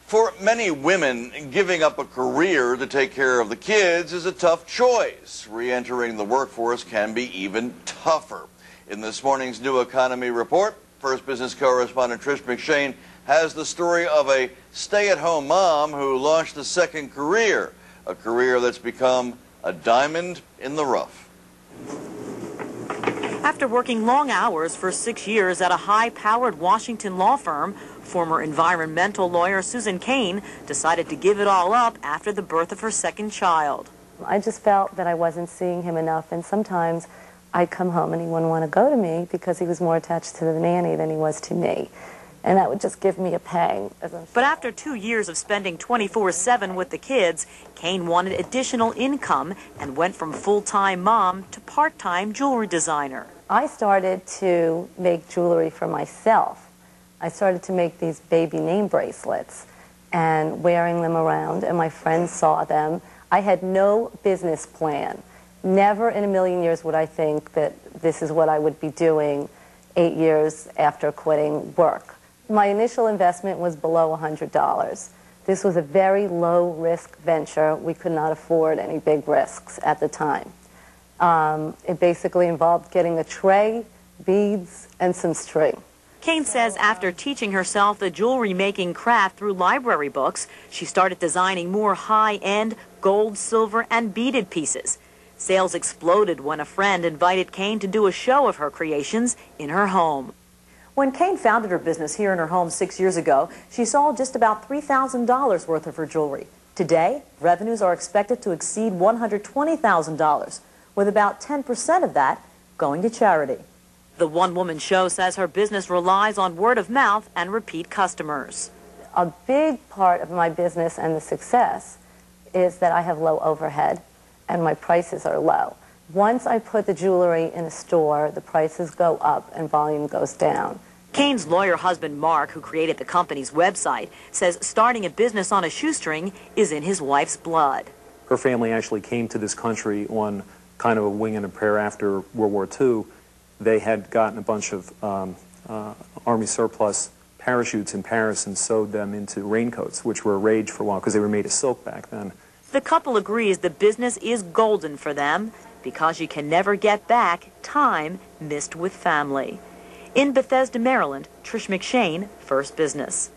For many women, giving up a career to take care of the kids is a tough choice. Re-entering the workforce can be even tougher. In this morning's New Economy Report, First Business correspondent Trish McShane has the story of a stay-at-home mom who launched a second career, a career that's become a diamond in the rough. After working long hours for 6 years at a high-powered Washington law firm, former environmental lawyer Susan Kane decided to give it all up after the birth of her second child. I just felt that I wasn't seeing him enough, and sometimes I'd come home and he wouldn't want to go to me because he was more attached to the nanny than he was to me. And that would just give me a pang. But after 2 years of spending 24/7 with the kids, Kane wanted additional income and went from full-time mom to part-time jewelry designer. I started to make jewelry for myself. I started to make these baby name bracelets and wearing them around, and my friends saw them. I had no business plan. Never in a million years would I think that this is what I would be doing 8 years after quitting work. My initial investment was below $100. This was a very low-risk venture. We could not afford any big risks at the time. It basically involved getting a tray, beads, and some string. Kane says after teaching herself the jewelry-making craft through library books, she started designing more high-end gold, silver, and beaded pieces. Sales exploded when a friend invited Kane to do a show of her creations in her home. When Kane founded her business here in her home 6 years ago, she sold just about $3,000 worth of her jewelry. Today, revenues are expected to exceed $120,000, with about 10% of that going to charity. The one-woman show says her business relies on word of mouth and repeat customers. A big part of my business and the success is that I have low overhead and my prices are low. Once I put the jewelry in a store, the prices go up and volume goes down. Kane's lawyer husband, Mark, who created the company's website, says starting a business on a shoestring is in his wife's blood. Her family actually came to this country on kind of a wing and a prayer after World War II. They had gotten a bunch of Army surplus parachutes in Paris and sewed them into raincoats, which were a rage for a while because they were made of silk back then. The couple agrees the business is golden for them because you can never get back time missed with family. In Bethesda, Maryland, Trish McShane, First Business.